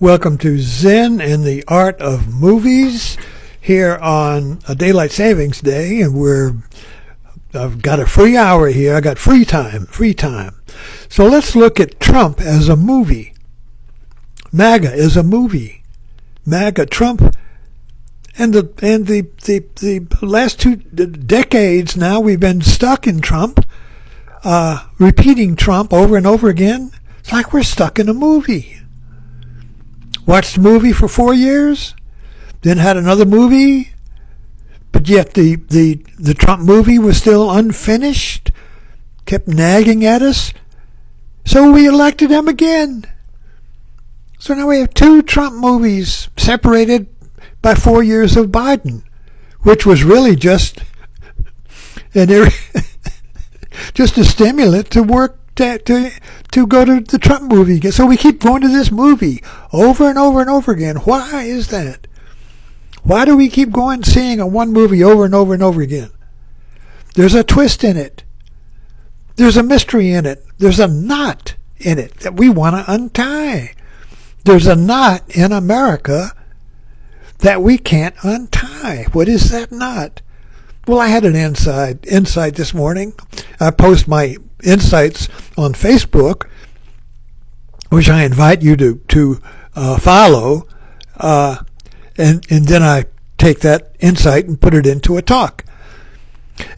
Welcome to Zen and the Art of Movies here on a Daylight Savings Day, and I've got a free hour here. I got free time. So let's look at Trump as a movie. MAGA is a movie. MAGA, Trump, and the last 2 decades now we've been stuck in Trump, repeating Trump over and over again. It's like we're stuck in a movie. Watched the movie for 4 years, then had another movie, but yet the Trump movie was still unfinished, kept nagging at us, so we elected him again. So now we have 2 Trump movies separated by 4 years of Biden, which was really just just a stimulant to work to go to the Trump movie again. So we keep going to this movie over and over and over again. Why is that? Why do we keep seeing one movie over and over and over again? There's a twist in it. There's a mystery in it. There's a knot in it that we want to untie. There's a knot in America that we can't untie. What is that knot? Well, I had an insight this morning. I post my insights on Facebook, which I invite you to follow, and then I take that insight and put it into a talk.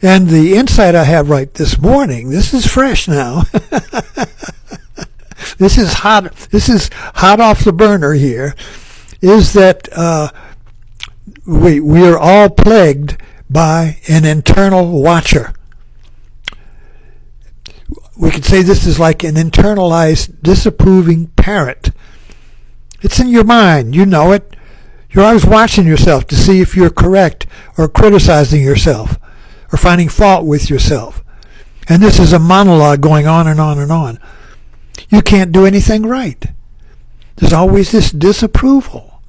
And the insight I have right this morning, this is fresh now. This is hot off the burner here, is that we are all plagued by an internal watcher. We could say this is like an internalized, disapproving parent. It's in your mind. You know it. You're always watching yourself to see if you're correct or criticizing yourself or finding fault with yourself. And this is a monologue going on and on and on. You can't do anything right. There's always this disapproval.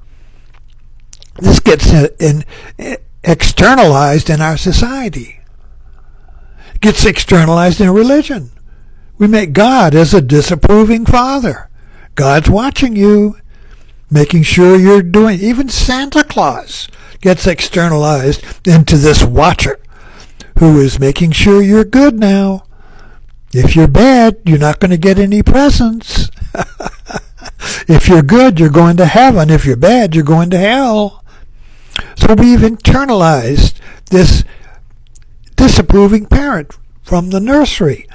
This gets externalized in our society. It gets externalized in religion. We make God as a disapproving father. God's watching you, making sure you're doing. Even Santa Claus gets externalized into this watcher who is making sure you're good now. If you're bad, you're not going to get any presents. If you're good, you're going to heaven. If you're bad, you're going to hell. So we've internalized this disapproving parent from the nursery.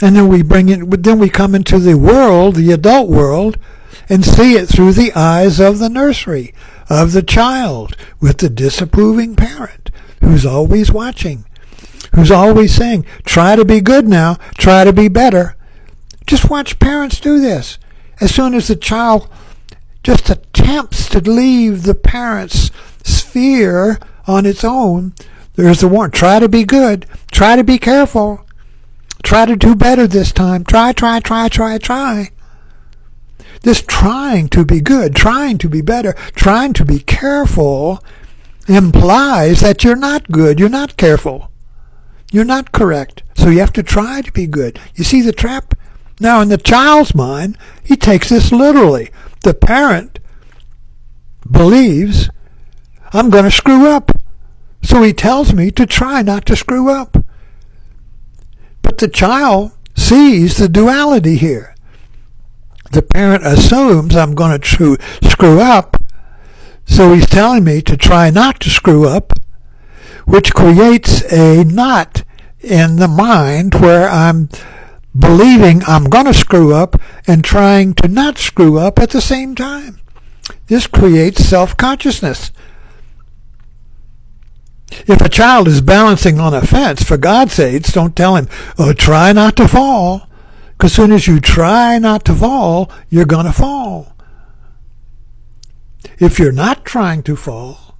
And then we come into the world, the adult world, and see it through the eyes of the nursery, of the child, with the disapproving parent who's always watching, who's always saying, try to be good now, try to be better. Just watch parents do this. As soon as the child just attempts to leave the parent's sphere on its own, there's the warning. Try to be good. Try to be careful. Try to do better this time. Try. This trying to be good, trying to be better, trying to be careful implies that you're not good, you're not careful, you're not correct. So you have to try to be good. You see the trap? Now in the child's mind, he takes this literally. The parent believes, I'm going to screw up. So he tells me to try not to screw up. But the child sees the duality here. The parent assumes I'm going to screw up, so he's telling me to try not to screw up, which creates a knot in the mind where I'm believing I'm going to screw up and trying to not screw up at the same time. This creates self-consciousness. If a child is balancing on a fence, for God's sakes, don't tell him, try not to fall. Because as soon as you try not to fall, you're going to fall. If you're not trying to fall,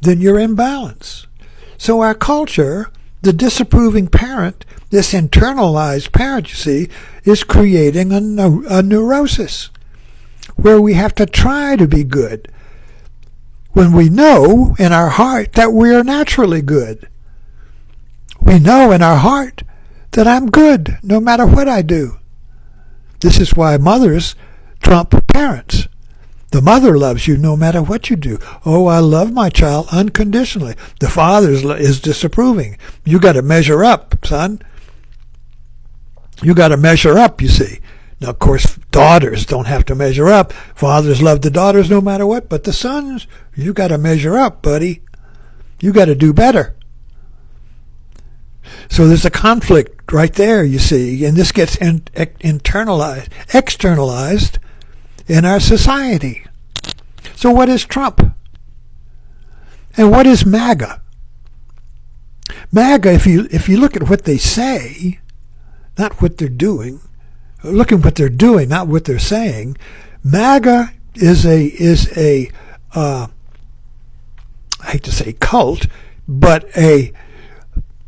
then you're in balance. So our culture, the disapproving parent, this internalized parent, you see, is creating a neurosis where we have to try to be good, when we know in our heart that we are naturally good. We know in our heart that I'm good no matter what I do. This is why mothers Trump parents. The mother loves you no matter what you do. Oh, I love my child unconditionally. The father is disapproving. You got to measure up, son. You got to measure up, you see. Now, of course, daughters don't have to measure up. Fathers love the daughters no matter what. But the sons, you got to measure up, buddy. You got to do better. So there's a conflict right there, you see. And this gets externalized in our society. So what is Trump? And what is MAGA? MAGA, if you look at what they say, not what they're doing, look at what they're doing, not what they're saying. MAGA is a I hate to say cult, but it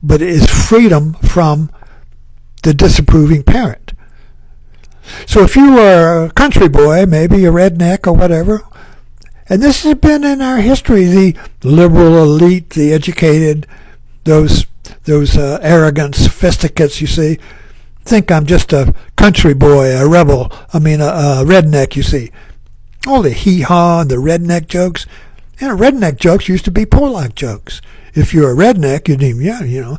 is freedom from the disapproving parent. So if you are a country boy, maybe a redneck or whatever, and this has been in our history, the liberal elite, the educated, those arrogant sophisticates, you see, think I'm just a country boy, a rebel, a redneck, you see. All the hee-haw and the redneck jokes. Redneck jokes used to be Polak jokes. If you're a redneck, you'd even, you know.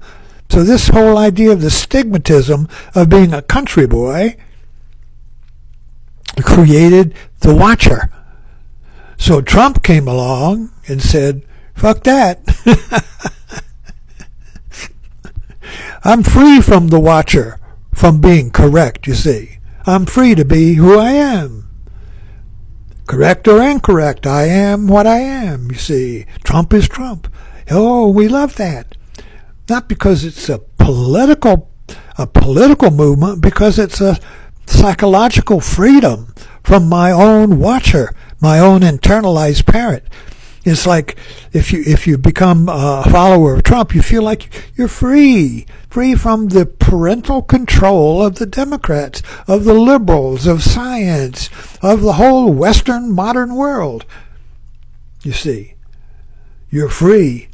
So this whole idea of the stigmatism of being a country boy created the watcher. So Trump came along and said, fuck that. I'm free from the watcher, from being correct, you see. I'm free to be who I am. Correct or incorrect, I am what I am, you see. Trump is Trump. Oh, we love that. Not because it's a political movement, because it's a psychological freedom from my own watcher, my own internalized parent. It's like if you become a follower of Trump, you feel like you're free from the parental control of the Democrats, of the liberals, of science, of the whole Western modern world. You see, you're free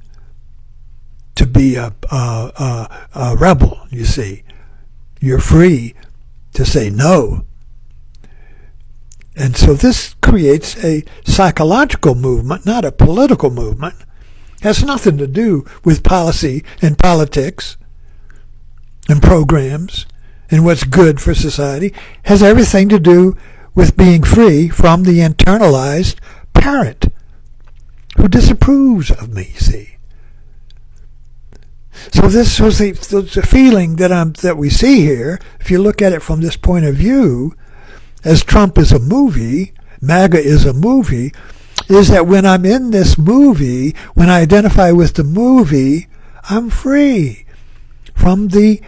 to be a rebel. You see, you're free to say no. And so this creates a psychological movement, not a political movement. It has nothing to do with policy and politics and programs and what's good for society. It has everything to do with being free from the internalized parent who disapproves of me, see. So this was the feeling that we see here, if you look at it from this point of view, as Trump is a movie, MAGA is a movie, is that when I'm in this movie, when I identify with the movie, I'm free from the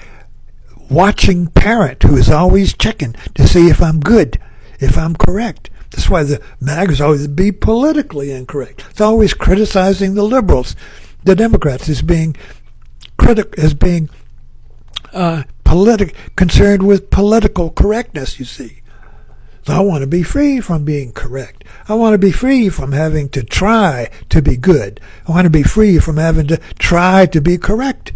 watching parent who is always checking to see if I'm good, if I'm correct. That's why the MAGA is always be politically incorrect. It's always criticizing the liberals, the Democrats, as being concerned with political correctness, you see. So I want to be free from being correct. I want to be free from having to try to be good. I want to be free from having to try to be correct.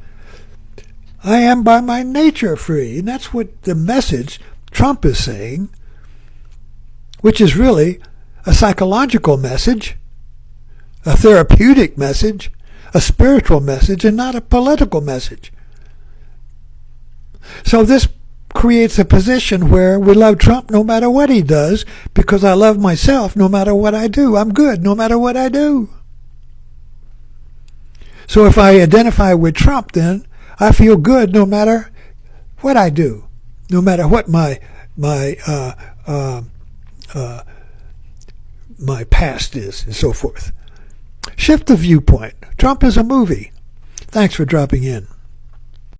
I am by my nature free. And that's what the message Trump is saying, which is really a psychological message, a therapeutic message, a spiritual message, and not a political message. So this creates a position where we love Trump no matter what he does, because I love myself no matter what I do. I'm good no matter what I do. So if I identify with Trump, then I feel good no matter what I do, no matter what my past is, and so forth. Shift the viewpoint. Trump is a movie. Thanks for dropping in.